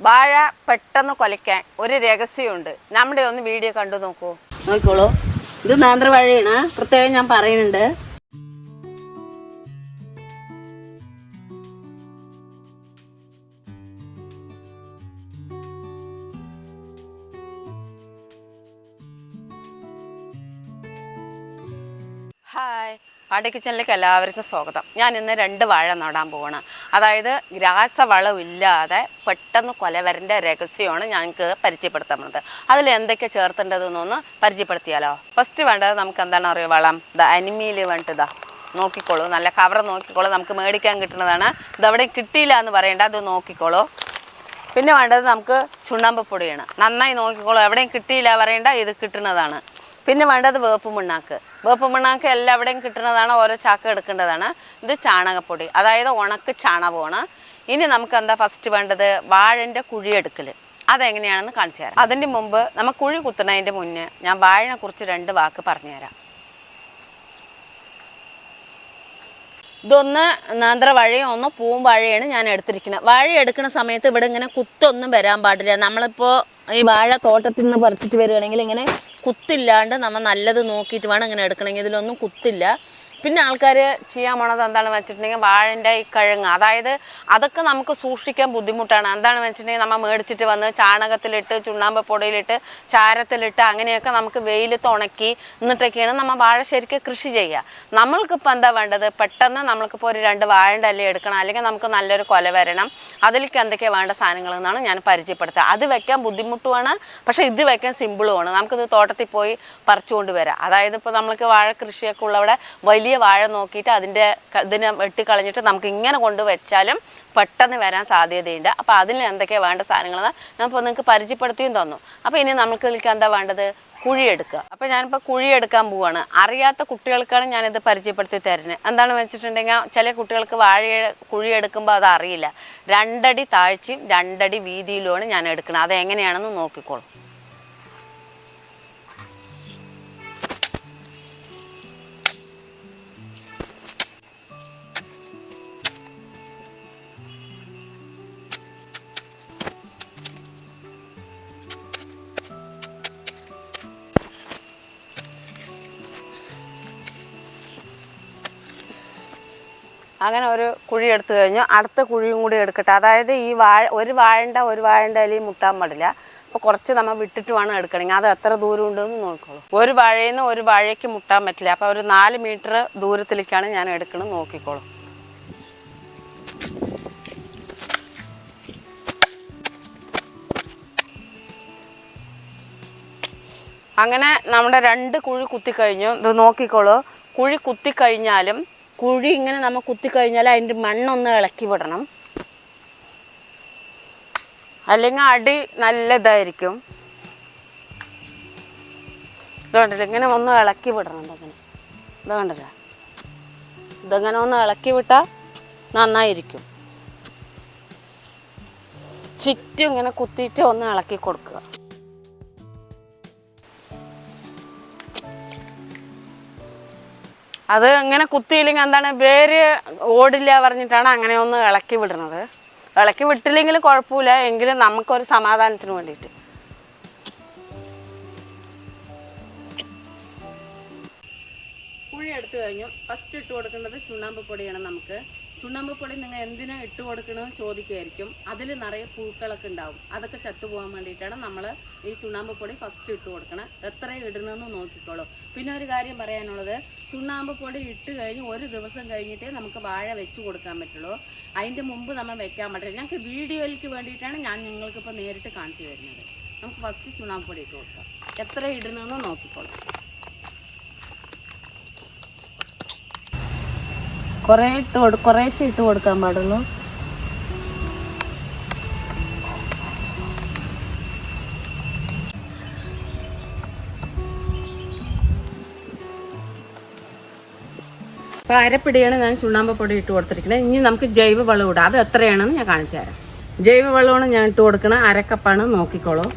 വാഴ പെട്ടെന്ന് കൊലയ്ക്കാൻ ഒരു രഹസ്യമുണ്ട്. നമ്മുടെ ഒന്ന് വീഡിയോ കണ്ടു നോക്കൂ. നോക്കിക്കോളൂ, ഇത് നേന്ത്രവാഴയാണ്. പ്രത്യേകം ഞാൻ പറയുന്നുണ്ട്. ഹായ്, പാടി കിച്ചണിലേക്ക് എല്ലാവർക്കും സ്വാഗതം. ഞാൻ ഇന്ന് 2 വാഴ നടാൻ പോവാണ്. അതായത് രാസവളമില്ലാതെ പെട്ടെന്ന് കൊലവരൻ്റെ രഹസ്യമാണ് ഞങ്ങൾക്ക് പരിചയപ്പെടുത്താൻ പോകുന്നത്. അതിൽ എന്തൊക്കെ ചേർത്തേണ്ടതെന്നൊന്ന് പരിചയപ്പെടുത്തിയാലോ. ഫസ്റ്റ് വേണ്ടത് നമുക്ക് എന്താണ് അറിയുക, വളം. അനിമയിൽ വേണ്ടതാ, നോക്കിക്കോളൂ. നല്ല കവർ നോക്കിക്കോളൂ, നമുക്ക് മേടിക്കാൻ കിട്ടുന്നതാണ്. ഇതവിടെ കിട്ടിയില്ല എന്ന് പറയേണ്ട, അത് നോക്കിക്കോളൂ. പിന്നെ വേണ്ടത് നമുക്ക് ചുണ്ണാമ്പ് പൊടിയാണ്. നന്നായി നോക്കിക്കോളൂ, എവിടെയും കിട്ടിയില്ല പറയേണ്ട, ഇത് കിട്ടുന്നതാണ്. പിന്നെ വേണ്ടത് വേപ്പ് പിണ്ണാക്ക് എല്ലാവിടെയും കിട്ടുന്നതാണ്. ഓരോ ചാക്ക് എടുക്കേണ്ടതാണ്. ഇത് ചാണകപ്പൊടി, അതായത് ഉണക്ക് ചാണകമാണ്. ഇനി നമുക്ക് എന്താ ഫസ്റ്റ് വേണ്ടത്, വാഴൻ്റെ കുഴിയെടുക്കൽ. അതെങ്ങനെയാണെന്ന് കാണിച്ചു തരാം. അതിൻ്റെ മുമ്പ് നമ്മൾ കുഴി കുത്തുന്നതിൻ്റെ മുന്നേ ഞാൻ വാഴനെ കുറിച്ച് 2 വാക്ക് പറഞ്ഞുതരാം. ഇതൊന്ന് നേന്ത്രവാഴയും ഒന്ന് പൂവാഴയാണ് ഞാൻ എടുത്തിരിക്കുന്നത്. വാഴ എടുക്കുന്ന സമയത്ത് ഇവിടെ ഇങ്ങനെ കുത്തൊന്നും വരാൻ പാടില്ല. നമ്മളിപ്പോൾ ഈ വാഴ തോട്ടത്തിൽ നിന്ന് പറിച്ചിട്ട് വരികയാണെങ്കിൽ ഇങ്ങനെ കുത്തില്ലാണ്ട് നമ്മൾ നല്ലത് നോക്കിയിട്ട് വേണം ഇങ്ങനെ എടുക്കണമെങ്കിൽ. ഇതിലൊന്നും കുത്തില്ല. പിന്നെ ആൾക്കാർ ചെയ്യാൻ പോണത് എന്താണെന്ന് വെച്ചിട്ടുണ്ടെങ്കിൽ വാഴൻ്റെ ഈ കിഴങ്ങ്, അതായത് അതൊക്കെ നമുക്ക് സൂക്ഷിക്കാൻ ബുദ്ധിമുട്ടാണ്. എന്താണെന്ന് വെച്ചിട്ടുണ്ടെങ്കിൽ നമ്മൾ മേടിച്ചിട്ട് വന്ന് ചാണകത്തിലിട്ട് ചുണ്ണാമ്പ് പൊടിയിലിട്ട് ചാരത്തിലിട്ട് അങ്ങനെയൊക്കെ നമുക്ക് വെയിലത്ത് ഉണക്കി എന്നിട്ടൊക്കെയാണ് നമ്മൾ വാഴ ശരിക്കും കൃഷി ചെയ്യുക. നമ്മൾക്കിപ്പോൾ എന്താ വേണ്ടത്, പെട്ടെന്ന് നമ്മൾക്കിപ്പോൾ ഒരു 2 വാഴൻ്റെ അല്ലി എടുക്കണം, അല്ലെങ്കിൽ നമുക്ക് നല്ലൊരു കൊല വരണം. അതിലേക്ക് എന്തൊക്കെയാണ് വേണ്ട സാധനങ്ങൾ എന്നാണ് ഞാൻ പരിചയപ്പെടുത്തുക. അത് വെക്കാൻ ബുദ്ധിമുട്ടുമാണ്, പക്ഷേ ഇത് വെക്കാൻ സിമ്പിളുമാണ്. നമുക്കിത് തോട്ടത്തിൽ പോയി പറിച്ചുകൊണ്ട് വരാം. അതായത് ഇപ്പോൾ നമ്മൾക്ക് വാഴ കൃഷിയൊക്കെ ഉള്ളവിടെ വലിയ വാഴ നോക്കിയിട്ട് ഇതിനെ വെട്ടിക്കളഞ്ഞിട്ട് നമുക്ക് ഇങ്ങനെ കൊണ്ട് വെച്ചാലും പെട്ടെന്ന് വരാൻ സാധ്യതയുണ്ട്. അപ്പോൾ അതിന് എന്തൊക്കെയാണ് വേണ്ട സാധനങ്ങളെന്ന് ഞാനിപ്പോൾ നിങ്ങൾക്ക് പരിചയപ്പെടുത്തിയും തന്നു. അപ്പോൾ ഇനി നമുക്ക് ഇതിലേക്ക് എന്താ വേണ്ടത്, കുഴിയെടുക്കുക. അപ്പോൾ ഞാനിപ്പോൾ കുഴിയെടുക്കാൻ പോവുകയാണ്. അറിയാത്ത കുട്ടികൾക്കാണ് ഞാനിത് പരിചയപ്പെടുത്തി തരുന്നത്. എന്താണെന്ന് വെച്ചിട്ടുണ്ടെങ്കിൽ ചില കുട്ടികൾക്ക് വാഴ കുഴിയെടുക്കുമ്പോൾ അത് അറിയില്ല. 2 അടി താഴ്ചയും 2 അടി വീതിയിലുമാണ് ഞാൻ എടുക്കുന്നത്. അതെങ്ങനെയാണെന്ന് നോക്കിക്കോളും. അങ്ങനെ ഒരു കുഴി എടുത്തു കഴിഞ്ഞു. അടുത്ത കുഴിയും കൂടി എടുക്കട്ടെ. അതായത് ഈ ഒരു വാഴൻ്റെ ഇലയും മുട്ടാൻ പാടില്ല. അപ്പോൾ കുറച്ച് നമ്മൾ വിട്ടിട്ട് വേണം എടുക്കണമെങ്കിൽ. അത് എത്ര ദൂരം ഉണ്ടെന്ന് നോക്കിക്കോളൂ. ഒരു വാഴയിൽ നിന്ന് ഒരു വാഴയ്ക്ക് മുട്ടാൻ പറ്റില്ല. അപ്പോൾ ഒരു 4 മീറ്റർ ദൂരത്തിലേക്കാണ് ഞാൻ എടുക്കണം, നോക്കിക്കോളൂ. അങ്ങനെ നമ്മുടെ 2 കുഴി കുത്തിക്കഴിഞ്ഞു. ഇത് നോക്കിക്കോളൂ. കുഴി കുത്തിക്കഴിഞ്ഞാലും കുഴി ഇങ്ങനെ നമ്മൾ കുത്തിക്കഴിഞ്ഞാൽ അതിൻ്റെ മണ്ണൊന്ന് ഇളക്കി വിടണം, അല്ലെങ്കിൽ അടി നല്ല ഇതായിരിക്കും. ഇത് കണ്ടില്ല, ഇങ്ങനെ ഒന്ന് ഇളക്കി വിടണം. ഇതങ്ങനെ ഇത് കണ്ടില്ല, ഇതങ്ങനെ ഒന്ന് ഇളക്കി വിട്ടാൽ നന്നായിരിക്കും. ചുറ്റും ഇങ്ങനെ കുത്തിയിട്ട് ഒന്ന് ഇളക്കി കൊടുക്കുക. അത് ഇങ്ങനെ കുത്തിയില്ലെങ്കിൽ എന്താണ്, വേര് ഓടില്ല പറഞ്ഞിട്ടാണ് അങ്ങനെ ഒന്ന് ഇളക്കി വിടുന്നത്. ഇളക്കി വിട്ടില്ലെങ്കിൽ കുഴപ്പമില്ല, എങ്കിലും നമുക്കൊരു സമാധാനത്തിന് വേണ്ടിയിട്ട്. കുഴി എടുത്തു കഴിഞ്ഞു. ഫസ്റ്റ് ഇട്ട് കൊടുക്കേണ്ടത് ചുണ്ണാമ്പ് പൊടിയാണ്. നമുക്ക് ചുണ്ണാമ്പ് പൊടി നിങ്ങൾ എന്തിനാ ഇട്ട് കൊടുക്കണമെന്ന് ചോദിക്കുമായിരിക്കും. അതിൽ നിറയെ പുഴുക്കളൊക്കെ ഉണ്ടാവും. അതൊക്കെ ചത്തുപോകാൻ വേണ്ടിയിട്ടാണ് നമ്മൾ ഈ ചുണ്ണാമ്പ് പൊടി ഫസ്റ്റ് ഇട്ട് കൊടുക്കണം. എത്ര ഇടണമെന്ന് നോക്കിക്കോളൂ. പിന്നെ ഒരു കാര്യം പറയാനുള്ളത്, ചുണ്ണാമ്പ് പൊടി ഇട്ട് കഴിഞ്ഞ് 1 ദിവസം കഴിഞ്ഞിട്ടേ നമുക്ക് വാഴ വെച്ച് കൊടുക്കാൻ പറ്റുള്ളൂ. അതിൻ്റെ മുമ്പ് നമ്മൾ വെക്കാൻ പറ്റില്ല. ഞങ്ങൾക്ക് വീഡിയോയിലേക്ക് വേണ്ടിയിട്ടാണ് ഞാൻ നിങ്ങൾക്കിപ്പോൾ നേരിട്ട് കാണിച്ചു തരുന്നത്. നമുക്ക് ഫസ്റ്റ് ചുണ്ണാമ്പ് പൊടി ഇട്ട് കൊടുക്കാം. എത്ര ഇടണമെന്ന് നോക്കിക്കോളൂ. കുറേശ്ശെ ഇട്ട് കൊടുക്കാൻ പാടുള്ളൂ. അപ്പോൾ അരപ്പിടിയാണ് ഞാൻ ചുണ്ണാമ്പ് പൊടി ഇട്ട് കൊടുത്തിരിക്കുന്നത്. ഇനി നമുക്ക് ജൈവ വളം ഇടാം. അത് എത്രയാണെന്ന് ഞാൻ കാണിച്ചു തരാം. ജൈവ വളമാണ് ഞാൻ ഇട്ട് കൊടുക്കുന്നത്. 1/2 കപ്പാണ്, നോക്കിക്കോളൂ.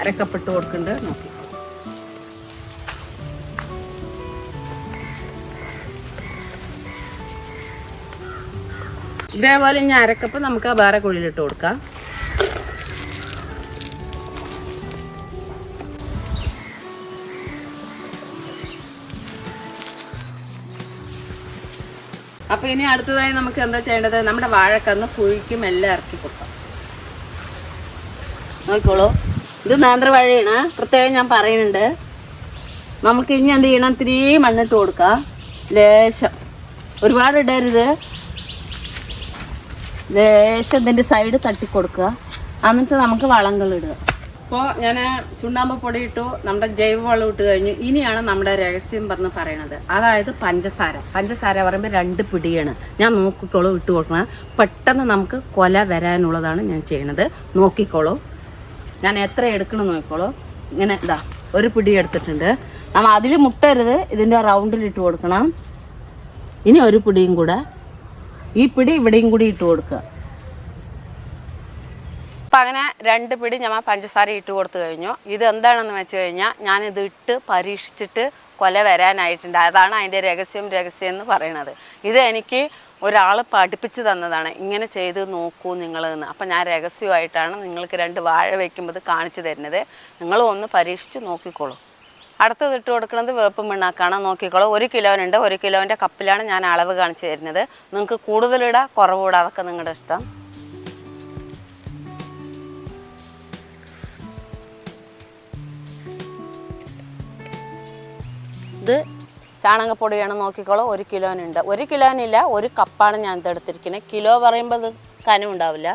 അരക്കപ്പിട്ട് കൊടുക്കുന്നുണ്ട്. നോക്കി ഇതേപോലെ ഇനി അരക്കപ്പ് നമുക്ക് ആ വേറെ കുഴിയിലിട്ട് കൊടുക്കാം. അപ്പോൾ ഇനി അടുത്തതായി നമുക്ക് എന്താ ചെയ്യേണ്ടത്, നമ്മുടെ വാഴക്കന്ന് കുഴിക്ക് മെല്ലെ ഇറക്കി കൊടുക്കാം. നോക്കിക്കോളൂ, ഇത് നേന്ത്രവാഴയാണ്, പ്രത്യേകം ഞാൻ പറയുന്നുണ്ട്. നമുക്ക് ഇനി എന്ത് ചെയ്യണം, ഇത്തിരി മണ്ണിട്ട് കൊടുക്കാം. ലേശം, ഒരുപാട് ഇടരുത്, ലേശം ഇതിൻ്റെ സൈഡ് തട്ടി കൊടുക്കുക. എന്നിട്ട് നമുക്ക് വളങ്ങളിടുക. ഇപ്പോൾ ഞാൻ ചുണ്ണാമ്പ് പൊടി ഇട്ടു, നമ്മുടെ ജൈവവളം ഇട്ട് കഴിഞ്ഞു. ഇനിയാണ് നമ്മുടെ രഹസ്യം പറഞ്ഞ് പറയണത്, അതായത് പഞ്ചസാര. പഞ്ചസാര പറയുമ്പോൾ 2 പിടിയാണ് ഞാൻ നോക്കിക്കോളൂ ഇട്ട് കൊടുക്കണം. പെട്ടെന്ന് നമുക്ക് കൊല വരാനുള്ളതാണ് ഞാൻ ചെയ്യണത്. നോക്കിക്കോളൂ, ഞാൻ എത്ര എടുക്കണം നോക്കിക്കോളൂ. ഇങ്ങനെ ഇതാ 1 പിടി എടുത്തിട്ടുണ്ട്. നമ്മൾ അതിൽ മുട്ടരുത്, ഇതിൻ്റെ റൗണ്ടിൽ ഇട്ട് കൊടുക്കണം. ഇനി 1 പിടിയും കൂടെ, ഈ പിടി ഇവിടെയും കൂടി ഇട്ട് കൊടുക്കുക. അപ്പം അങ്ങനെ 2 പിടി ഞാൻ പഞ്ചസാര ഇട്ട് കൊടുത്തു കഴിഞ്ഞു. ഇത് എന്താണെന്ന് വെച്ച് കഴിഞ്ഞാൽ ഞാനിത് ഇട്ട് പരീക്ഷിച്ചിട്ട് കൊല വരാനായിട്ടുണ്ട്. അതാണ് അതിൻ്റെ രഹസ്യം എന്ന് പറയണത്. ഇത് എനിക്ക് ഒരാൾ പഠിപ്പിച്ച് തന്നതാണ്, ഇങ്ങനെ ചെയ്ത് നോക്കൂ നിങ്ങളെന്ന്. അപ്പം ഞാൻ രഹസ്യമായിട്ടാണ് നിങ്ങൾക്ക് 2 വാഴ വയ്ക്കുമ്പോൾ കാണിച്ചു തരുന്നത്. നിങ്ങളും ഒന്ന് പരീക്ഷിച്ച് നോക്കിക്കോളൂ. അടുത്തത് ഇട്ട് കൊടുക്കുന്നത് വേപ്പ് പിണ്ണാക്കാണ്. നോക്കിക്കോളൂ, 1 കിലോനുണ്ട്. 1 കിലോൻ്റെ കപ്പിലാണ് ഞാൻ അളവ് കാണിച്ചു തരുന്നത്. നിങ്ങൾക്ക് കൂടുതലിടാം, കുറവിടാം, അതൊക്കെ നിങ്ങളുടെ ഇഷ്ടം. ഇത് ചാണകപ്പൊടിയാണ്. നോക്കിക്കോളൂ, 1 കിലോനുണ്ട്. 1 കിലോനില്ല, 1 കപ്പാണ് ഞാൻ ഇതെടുത്തിരിക്കുന്നത്. കിലോ പറയുമ്പോൾ ഇത് കനമുണ്ടാവില്ല.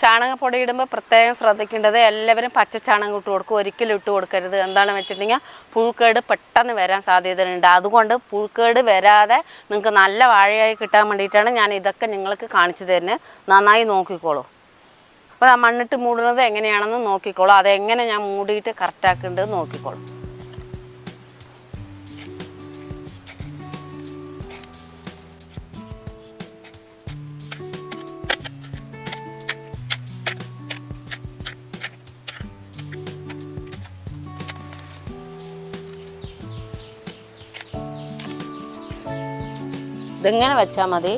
ചാണകപ്പൊടി ഇടുമ്പോൾ പ്രത്യേകം ശ്രദ്ധിക്കേണ്ടത്, എല്ലാവരും പച്ച ചാണകം ഇട്ട് കൊടുക്കും, ഒരിക്കലും ഇട്ട് കൊടുക്കരുത്. എന്താണെന്ന് വെച്ചിട്ടുണ്ടെങ്കിൽ പുഴുക്കേട് പെട്ടെന്ന് വരാൻ സാധ്യതയുണ്ട്. അതുകൊണ്ട് പുഴുക്കേട് വരാതെ നിങ്ങൾക്ക് നല്ല വാഴയായി കിട്ടാൻ വേണ്ടിയിട്ടാണ് ഞാൻ ഇതൊക്കെ നിങ്ങൾക്ക് കാണിച്ചു തരുന്നത്. നന്നായി നോക്കിക്കോളൂ. അപ്പോൾ ആ മണ്ണിട്ട് മൂടുന്നത് എങ്ങനെയാണെന്ന് നോക്കിക്കോളൂ. അതെങ്ങനെ ഞാൻ മൂടിയിട്ട് കറക്റ്റാക്കേണ്ടത് നോക്കിക്കോളൂ. ഇതിങ്ങനെ വെച്ചാൽ മതി.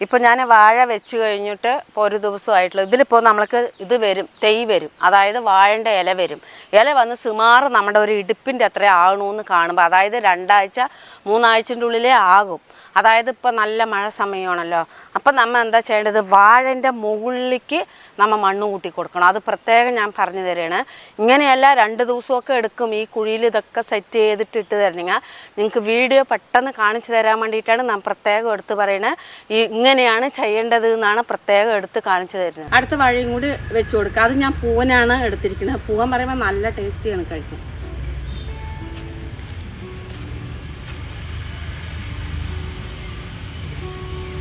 ഇപ്പോൾ ഞാൻ വാഴ വെച്ച് കഴിഞ്ഞിട്ട് ഇപ്പോൾ 1 ദിവസമായിട്ടുള്ളൂ. ഇതിലിപ്പോൾ നമ്മൾക്ക് ഇത് വരും, തെയ് വരും, അതായത് വാഴൻ്റെ ഇല വരും. ഇല വന്ന് സുമാറ് നമ്മുടെ ഒരു ഇടുപ്പിൻ്റെ അത്ര ആകണമെന്ന് കാണുമ്പോൾ, അതായത് 2 ആഴ്ച 3 ആഴ്ചൻ്റെ ഉള്ളിലേ ആകും. അതായത് ഇപ്പോൾ നല്ല മഴ സമയമാണല്ലോ. അപ്പം നമ്മൾ എന്താ ചെയ്യേണ്ടത്, വാഴൻ്റെ മുകളിലേക്ക് നമ്മൾ മണ്ണ് കൂട്ടി കൊടുക്കണം. അത് പ്രത്യേകം ഞാൻ പറഞ്ഞു തരുകയാണ്. ഇങ്ങനെയല്ല 2 ദിവസമൊക്കെ എടുക്കും ഈ കുഴിയിൽ ഇതൊക്കെ സെറ്റ് ചെയ്തിട്ട് ഇട്ട് തരണമെങ്കിൽ. നിങ്ങൾക്ക് വീഡിയോ പെട്ടെന്ന് കാണിച്ചു തരാൻ വേണ്ടിയിട്ടാണ് ഞാൻ പ്രത്യേകം എടുത്ത് പറയുന്നത്. ഇങ്ങനെയാണ് ചെയ്യേണ്ടത് എന്നാണ് പ്രത്യേകം എടുത്ത് കാണിച്ചു തരുന്നത്. അടുത്ത വാഴയും കൂടി വെച്ച് കൊടുക്കുക. അത് ഞാൻ പൂവനാണ് എടുത്തിരിക്കുന്നത്. പൂവൻ പറയുമ്പോൾ നല്ല ടേസ്റ്റിയാണ് കഴിക്കാൻ.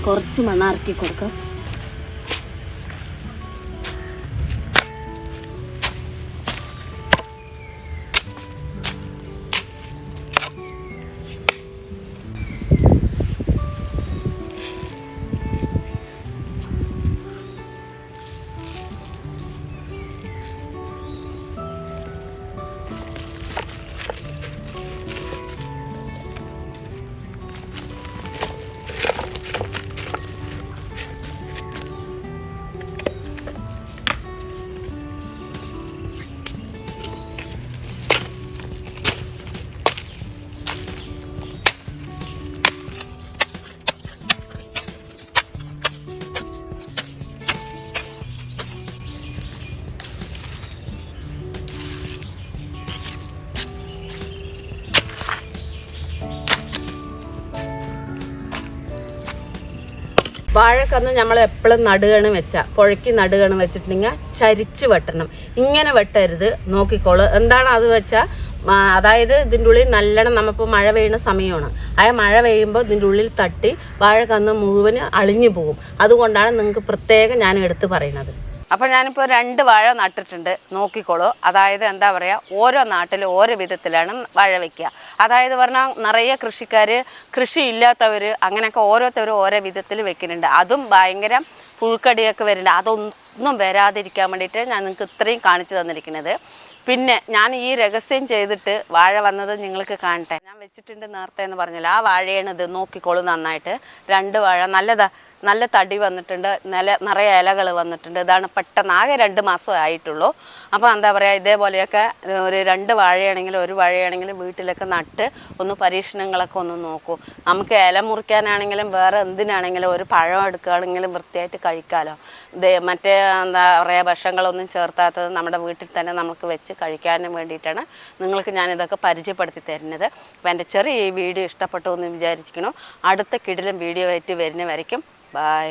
കുറച്ച് മണ്ണ് ഇറക്കി കൊടുക്കുക. വാഴക്കന്ന് നമ്മൾ എപ്പോഴും നടുകയാണ് വെച്ചാൽ, പുഴയ്ക്ക് നടുകയാണ് വെച്ചിട്ടുണ്ടെങ്കിൽ ചരിച്ച് വെട്ടണം. ഇങ്ങനെ വെട്ടരുത്. നോക്കിക്കോളൂ, എന്താണ് അത് വെച്ചാൽ, അതായത് ഇതിൻ്റെ ഉള്ളിൽ നല്ലോണം നമ്മളിപ്പോൾ മഴ പെയ്യുന്ന സമയമാണ്. ആ മഴ പെയ്യുമ്പോൾ ഇതിൻ്റെ ഉള്ളിൽ തട്ടി വാഴക്കന്ന് മുഴുവൻ അളിഞ്ഞു പോകും. അതുകൊണ്ടാണ് നിങ്ങൾക്ക് പ്രത്യേകം ഞാൻ എടുത്ത് പറയുന്നത്. അപ്പോൾ ഞാനിപ്പോൾ 2 വാഴ നട്ടിട്ടുണ്ട്, നോക്കിക്കോളൂ. അതായത് എന്താ പറയുക, ഓരോ നാട്ടിലും ഓരോ വിധത്തിലാണ് വാഴ വയ്ക്കുക. അതായത് പറഞ്ഞാൽ നിറയെ കൃഷിക്കാർ, കൃഷി ഇല്ലാത്തവർ, അങ്ങനെയൊക്കെ ഓരോരുത്തരും ഓരോ വിധത്തിൽ വെക്കുന്നുണ്ട്. അതും ഭയങ്കര പുഴുക്കടിയൊക്കെ വരുന്നുണ്ട്. അതൊന്നും വരാതിരിക്കാൻ വേണ്ടിയിട്ട് ഞാൻ നിങ്ങൾക്ക് ഇത്രയും കാണിച്ചു തന്നിരിക്കുന്നത്. പിന്നെ ഞാൻ ഈ രഹസ്യം ചെയ്തിട്ട് വാഴ വന്നത് നിങ്ങൾക്ക് കാണട്ടെ. ഞാൻ വെച്ചിട്ടുണ്ട് നേരത്തെ എന്ന് പറഞ്ഞില്ല, ആ വാഴയാണ് ഇത്. നോക്കിക്കോളൂ നന്നായിട്ട്. 2 വാഴ നല്ല തടി വന്നിട്ടുണ്ട്, നിറയെ ഇലകൾ വന്നിട്ടുണ്ട്. ഇതാണ് പെട്ടെന്ന് ആകെ 2 മാസമേ ആയിട്ടുള്ളൂ. അപ്പോൾ എന്താ പറയുക, ഇതേപോലെയൊക്കെ ഒരു 2 വാഴയാണെങ്കിലും 1 വാഴയാണെങ്കിലും വീട്ടിലൊക്കെ നട്ട് ഒന്ന് പരീക്ഷണങ്ങളൊക്കെ ഒന്ന് നോക്കൂ. നമുക്ക് ഇല മുറിക്കാനാണെങ്കിലും വേറെ എന്തിനാണെങ്കിലും ഒരു പഴം എടുക്കുകയാണെങ്കിലും വൃത്തിയായിട്ട് കഴിക്കാമല്ലോ. മറ്റേ എന്താ പറയുക, വിഷങ്ങളൊന്നും ചേർത്താത്തത് നമ്മുടെ വീട്ടിൽ തന്നെ നമുക്ക് വെച്ച് കഴിക്കാനും വേണ്ടിയിട്ടാണ് നിങ്ങൾക്ക് ഞാനിതൊക്കെ പരിചയപ്പെടുത്തി തരുന്നത്. അപ്പോൾ എൻ്റെ ചെറിയ ഈ വീഡിയോ ഇഷ്ടപ്പെട്ടു എന്ന് വിചാരിക്കണം. അടുത്ത കിടിലൻ വീഡിയോ ആയിട്ട് വരുന്നവരേക്കും ബൈ.